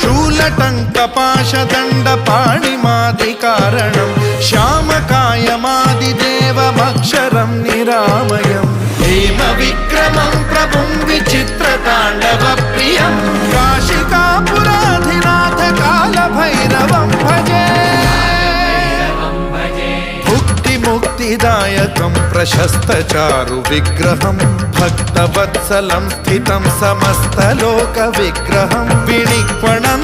शूलटङ्कपाशदण्डपाणिमादिकारणं श्यामकायमादिदेवमक्षरं निरामयं हेमविक्रमं प्रभुं विचित्रताण्डवप्रियं काशिकापुराधिनाथ कालभैरवं भजे मुक्तिदायकं प्रशस्तचारु विग्रहं भक्तवत्सलं स्थितं समस्तलोकविग्रहं विनिक्वणं